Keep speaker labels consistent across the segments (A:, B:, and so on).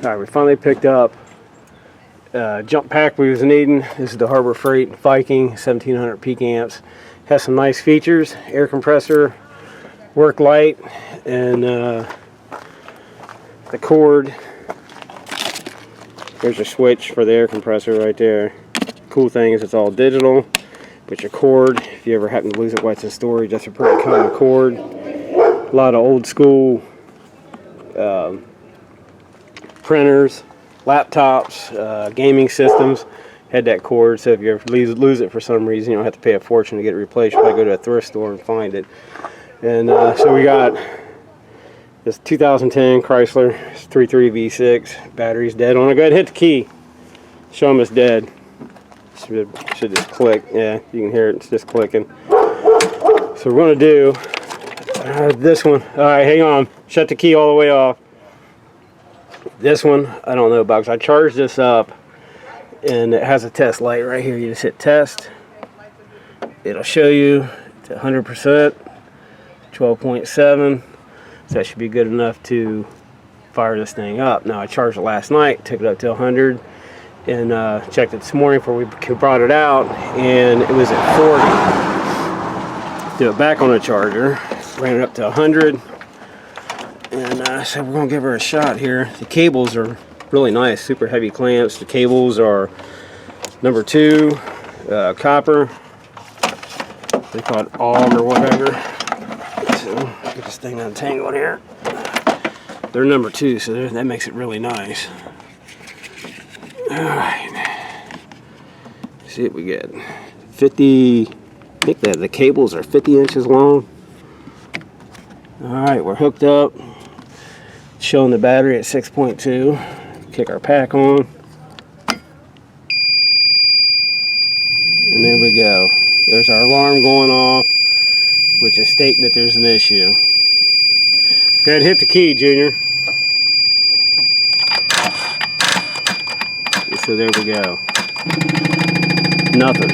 A: Alright, we finally picked up jump pack we was needing. This is the Harbor Freight Viking 1700 peak amps. Has some nice features, air compressor, work light, and the cord. There's a switch for the air compressor right there. Cool thing is it's all digital, but your cord, if you ever happen to lose it while it's in storage, that's a pretty common cord. A lot of old school printers, laptops, gaming systems had that cord, so if you ever lose it for some reason, you don't have to pay a fortune to get it replaced. You might go to a thrift store and find it. And so we got this 2010 Chrysler 3.3 V6. Battery's dead on it. Go ahead and hit the key. Show them it's dead. Should just click. Yeah, you can hear it. It's just clicking. So we're going to do this one. Alright, hang on. Shut the key all the way off. This one, I don't know about, because I charged this up and it has a test light right here. You just hit test. It'll show you to 100%, 12.7. So that should be good enough to fire this thing up. Now I charged it last night, took it up to 100, and checked it this morning before we brought it out, and it was at 40. Do it back on the charger, ran it up to 100. And I said we're going to give her a shot here. The cables are really nice, super heavy clamps. The cables are number 2, copper. They call it Hawg or whatever. So get this thing untangled here. They're number 2, so that makes it really nice. Alright. See what we get. 50, I think that the cables are 50 inches long. Alright, we're hooked up. Showing the battery at 6.2. Kick our pack on. And there we go. There's our alarm going off, which is stating that there's an issue. Go ahead and hit the key, Junior. So there we go. Nothing.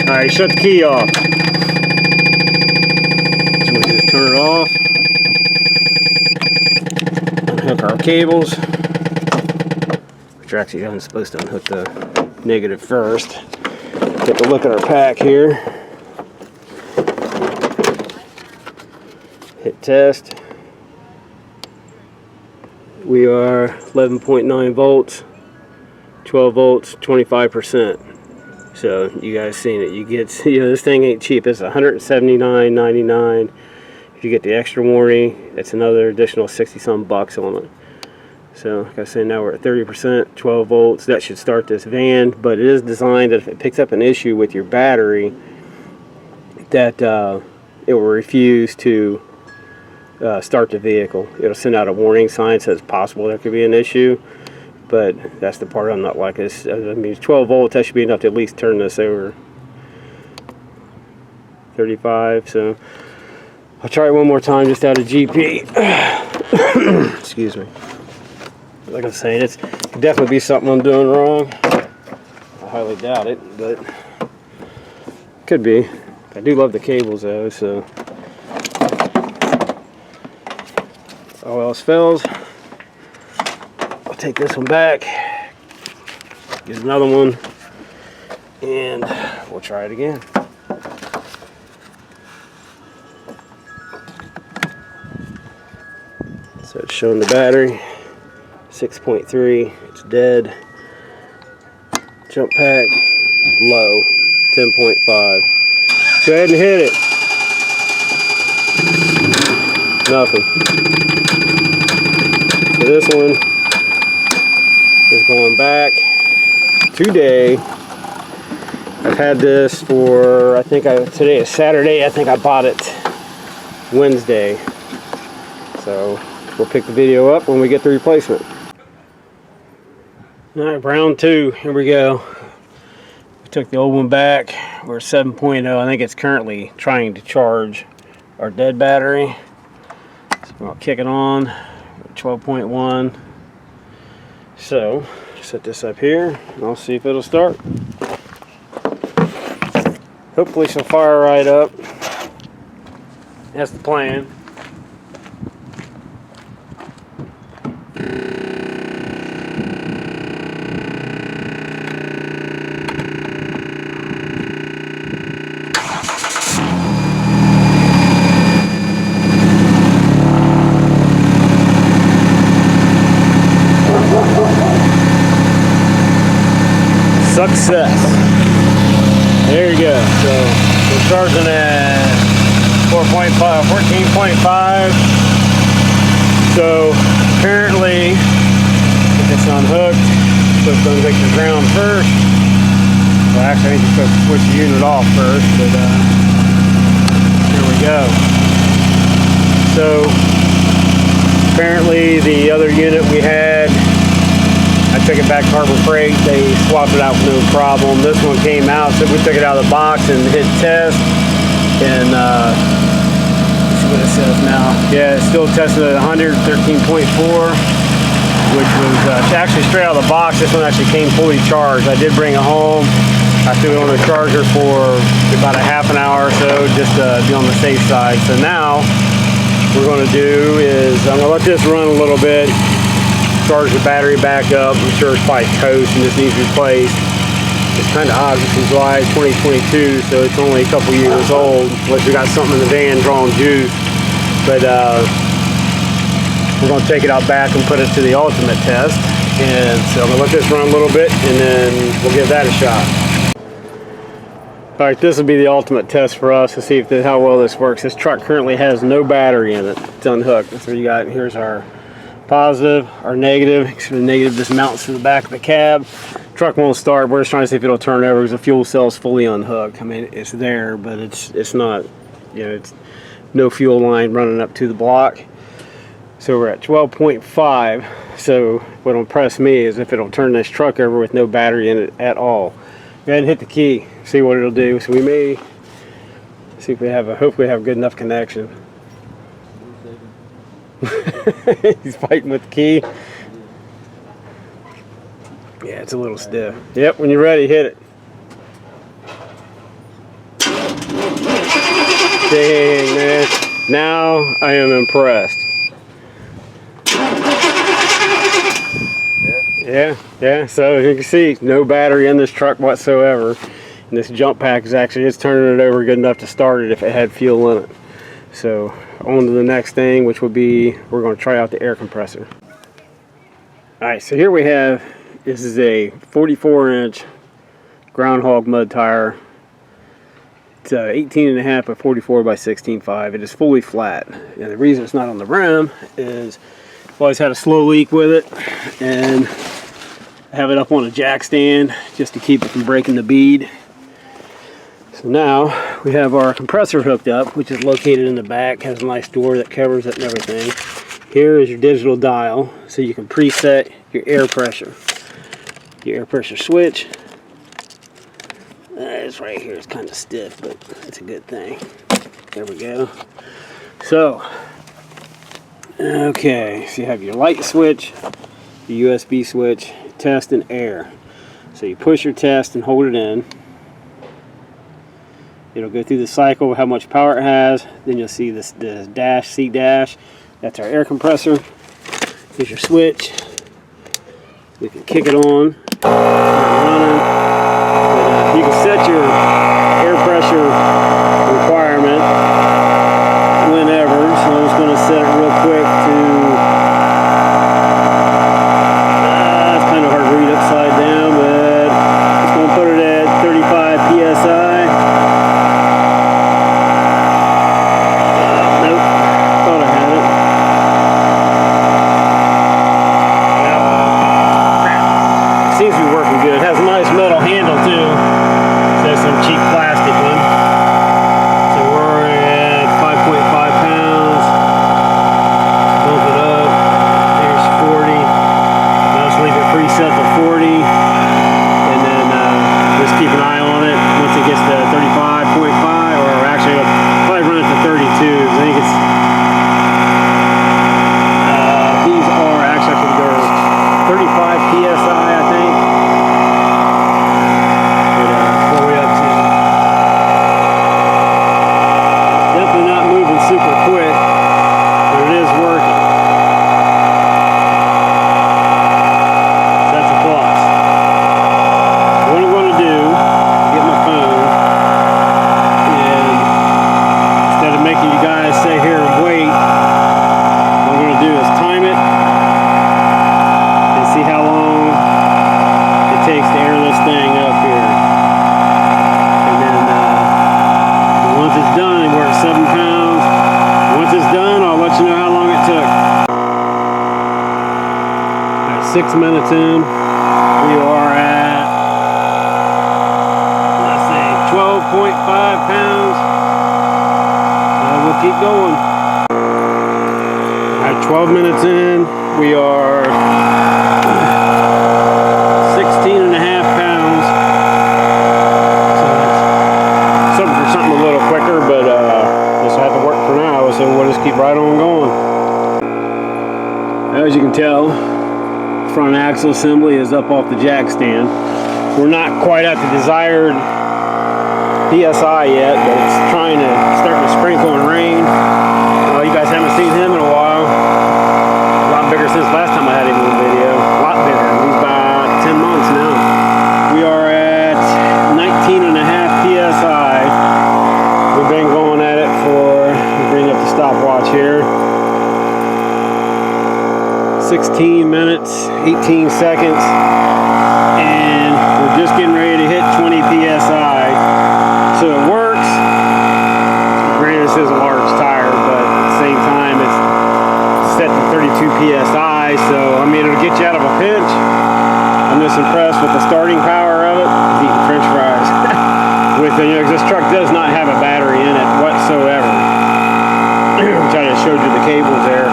A: Alright, shut the key off. So we just turn it off. Unhook our cables, which are actually I'm supposed to unhook the negative first. Take a look at our pack here. Hit test. We are 11.9 volts, 12 volts, 25%. So you guys seen it. You get, this thing ain't cheap. It's $179.99. If you get the extra warranty, that's another additional 60-some bucks on it. So, like I said, now we're at 30%, 12 volts. That should start this van, but it is designed that if it picks up an issue with your battery, that it will refuse to start the vehicle. It'll send out a warning sign that says possible there could be an issue, but that's the part I'm not like this. I mean, 12 volts, that should be enough to at least turn this over. 35, so I'll try it one more time just out of GP. Excuse me. Like I'm saying, it could definitely be something I'm doing wrong. I highly doubt it, but could be. I do love the cables though, so all else fails, I'll take this one back, get another one, and we'll try it again. So it's showing the battery, 6.3, it's dead. Jump pack, low, 10.5. Go ahead and hit it. Nothing. So this one is going back today. I've had this for, I think today is Saturday, I think I bought it Wednesday. So we'll pick the video up when we get the replacement. Alright, round 2, here we go. We took the old one back. We're 7.0. I think it's currently trying to charge our dead battery. So I'll kick it on. 12.1. So set this up here and I'll see if it'll start. Hopefully she'll fire right up. That's the plan. Success. There you go. So we're charging at 14.5. So apparently, if it's unhooked, you're supposed to unhook the ground first. Well, actually, I think you're supposed to switch the unit off first, but here we go. So apparently the other unit we had, I took it back to Harbor Freight. They swapped it out with no problem. This one came out, so we took it out of the box and hit test. And let's see what it says now. Yeah, it's still tested at 113.4, which was actually straight out of the box. This one actually came fully charged. I did bring it home. I threw it on the charger for about a half an hour or so, just to be on the safe side. So now what we're going to do is I'm going to let this run a little bit. Charge the battery back up. I'm sure it's probably toast and just needs replaced. It's kind of odd. This is July 2022, so it's only a couple years old, unless you got something in the van drawing juice. But we're going to take it out back and put it to the ultimate test. And so I'm going to let this run a little bit, and then we'll give that a shot. All right, this will be the ultimate test for us to see if how well this works. This truck currently has no battery in it. It's unhooked. So you got, here's our positive, our negative. The negative just mounts to the back of the cab. Truck won't start. We're just trying to see if it'll turn over because the fuel cell's fully unhooked. I mean, it's there, but it's not, you know, it's no fuel line running up to the block. So we're at 12.5. So what'll impress me is if it'll turn this truck over with no battery in it at all. Go ahead and hit the key, see what it'll do. So we may see if we have hopefully have good enough connection. He's fighting with the key. Yeah, it's a little stiff. Yep, when you're ready, hit it. Dang, man. Now I am impressed. Yeah, so as you can see, no battery in this truck whatsoever. And this jump pack is actually, it's turning it over good enough to start it if it had fuel in it. So on to the next thing, which would be, we're going to try out the air compressor. Alright, so here we have, this is a 44-inch Groundhog mud tire. It's 18.5 by 44 by 16.5. It is fully flat. And the reason it's not on the rim is I've always had a slow leak with it, and I have it up on a jack stand just to keep it from breaking the bead. So now we have our compressor hooked up, which is located in the back, has a nice door that covers it and everything. Here is your digital dial, so you can preset your air pressure. Your air pressure switch. It's right here, it's kind of stiff, but it's a good thing. There we go. So, okay, so you have your light switch, your USB switch, test and air. So you push your test and hold it in. It'll go through the cycle of how much power it has. Then you'll see this dash, C dash. That's our air compressor. Here's your switch. We can kick it on. You can set your air pressure requirement whenever. So I'm just going to set it real quick to, it's kind of hard to read upside down, but just going to put it at 35 PSI. Nope, thought I had it. Yeah. Seems to be working good. It has a nice metal handle too. Some cheap plastic one. So we're at 5.5 pounds. Bump it up. There's 40. Now just leave it preset to 40. And then just keep an eye on it. Once it gets to 35.5, or actually it'll probably run it to 32. I think it's these are actually, I think they're 35 PSI, I think. Super quick, but it is working. So that's a plus. What I'm going to do, get my phone, and instead of making you guys sit here and wait, what I'm going to do is time it and see how long 6 minutes in. We are at, let's see, 12.5 pounds. We'll keep going. At 12 minutes in, we are 16.5 pounds. So that's something a little quicker, but this will have to work for now, so we'll just keep right on going. As you can tell, front axle assembly is up off the jack stand. We're not quite at the desired PSI yet, but it's starting to sprinkle and rain. You guys haven't seen him in a while. A lot bigger since last time I had him in the video. A lot bigger. He's about 10 months now. We are at 19.5 PSI. We've been going at it for, bring up the stopwatch here, 16 minutes, 18 seconds, and we're just getting ready to hit 20 PSI. So it works. Granted, this is a large tire, but at the same time, it's set to 32 PSI, so I mean, it'll get you out of a pinch. I'm just impressed with the starting power of it. He's eating French fries. This truck does not have a battery in it whatsoever. Which I just showed you the cables there.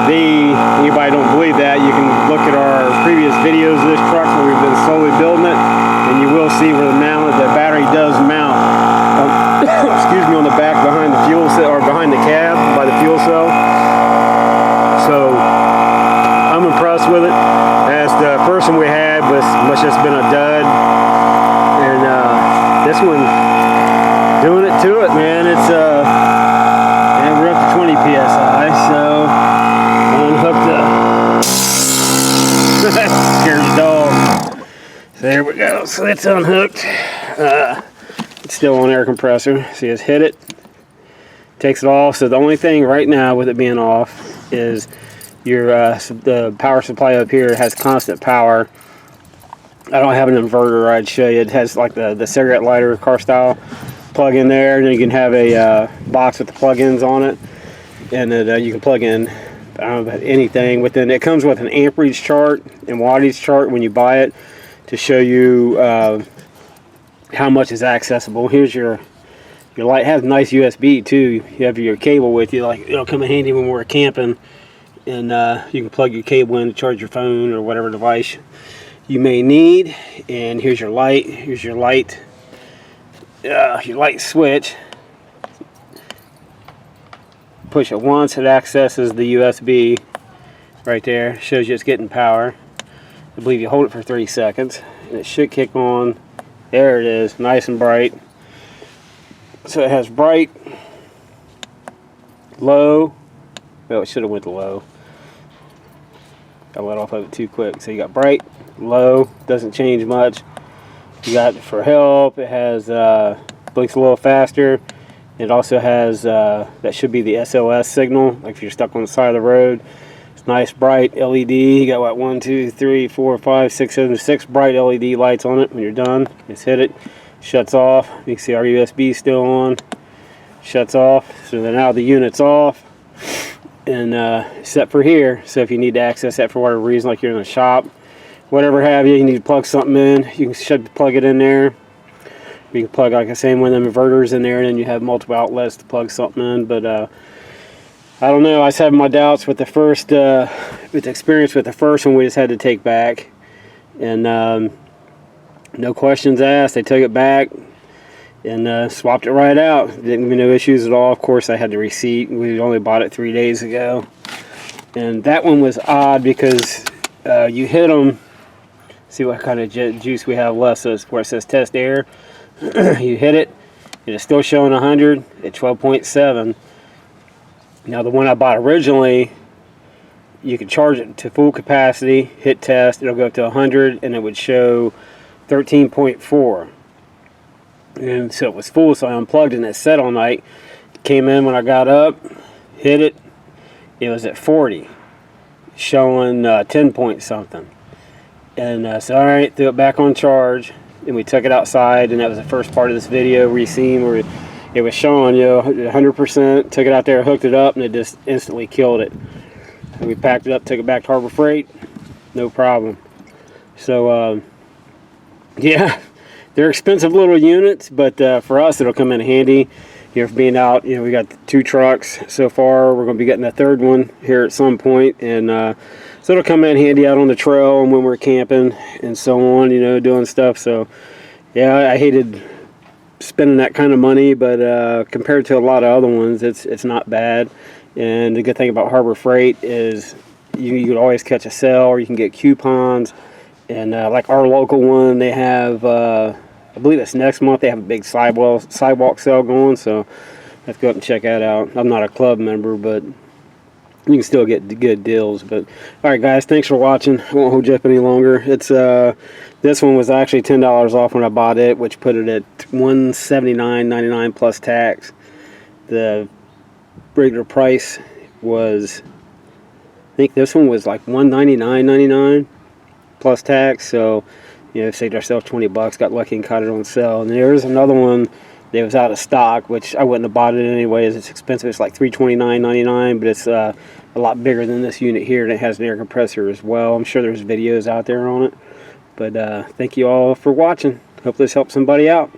A: Anybody don't believe that, you can look at our previous videos of this truck where we've been slowly building it, and you will see where the battery does mount. Excuse me, on the back behind the fuel cell, or behind the cab by the fuel cell. So I'm impressed with it. As the first one we had must just been a dud, and this one doing it to it, man. It's and we're up to 20 psi. So unhooked the scared the dog. So there we go. So it's unhooked. It's still on air compressor. See, it's hit it, takes it off. So the only thing right now with it being off is your the power supply up here has constant power. I don't have an inverter. I'd show you. It has like the cigarette lighter car style plug in there, and then you can have a box with the plug-ins on it, and you can plug in I don't know about anything within. It comes with an amperage chart and wattage chart when you buy it to show you how much is accessible. Here's your light. It has nice USB too. You have your cable with you, like it'll come in handy when we're camping, and you can plug your cable in to charge your phone or whatever device you may need. And here's your light. Here's your light switch. Push it once, it accesses the USB right there. Shows you it's getting power. I believe you hold it for 3 seconds and it should kick on. There it is, nice and bright. So it has bright, low. Well, it should have went to low. I let off of it too quick. So you got bright, low, doesn't change much. You got for help, it has blinks a little faster. It also has, that should be the SOS signal, like if you're stuck on the side of the road. It's nice bright LED. You got what, 1, 2, 3, 4, 5, 6, 7, 6 bright LED lights on it. When you're done, just hit it, shuts off. You can see our USB still on, shuts off. So then now the unit's off and set for here. So if you need to access that for whatever reason, like you're in a shop, whatever have you, you need to plug something in, you can plug it in there. You can plug, like I say, one of them inverters in there, and then you have multiple outlets to plug something in. But I don't know. I was having my doubts with the first, with the experience with the first one. We just had to take back, and no questions asked. They took it back and swapped it right out. Didn't give me no issues at all. Of course, I had the receipt. We only bought it 3 days ago, and that one was odd because you hit them. See what kind of juice we have left. So it's where it says test air. You hit it, and it's still showing 100 at 12.7. Now the one I bought originally, you could charge it to full capacity, hit test, it'll go up to 100, and it would show 13.4. And so it was full, so I unplugged and it set all night. Came in when I got up, hit it, it was at 40, showing 10 point something. And so alright, threw it back on charge. And we took it outside, and that was the first part of this video where you seen where it was showing, you know, 100%. Took it out there, hooked it up, and it just instantly killed it. And we packed it up, took it back to Harbor Freight. no problem. So yeah, they're expensive little units, but for us it'll come in handy. You know, for being out, you know, we got 2 trucks so far. We're going to be getting a 3rd one here at some point, and so it'll come in handy out on the trail and when we're camping and so on, you know, doing stuff. So yeah, I hated spending that kind of money, but compared to a lot of other ones, it's not bad. And the good thing about Harbor Freight is you can always catch a sale, or you can get coupons. And like our local one, they have, I believe it's next month, they have a big sidewalk sale going, so let's go up and check that out. I'm not a club member, but you can still get good deals. But all right, guys, thanks for watching. I won't hold you up any longer. It's this one was actually $10 off when I bought it, which put it at $179.99 plus tax. The regular price was, I think this one was like $199.99 plus tax. So, you know, saved ourselves 20 bucks. Got lucky and caught it on sale. And there's another one that was out of stock, which I wouldn't have bought it anyways. It's expensive. It's like $329.99, but it's a lot bigger than this unit here, and it has an air compressor as well. I'm sure there's videos out there on it. But thank you all for watching. Hope this helps somebody out.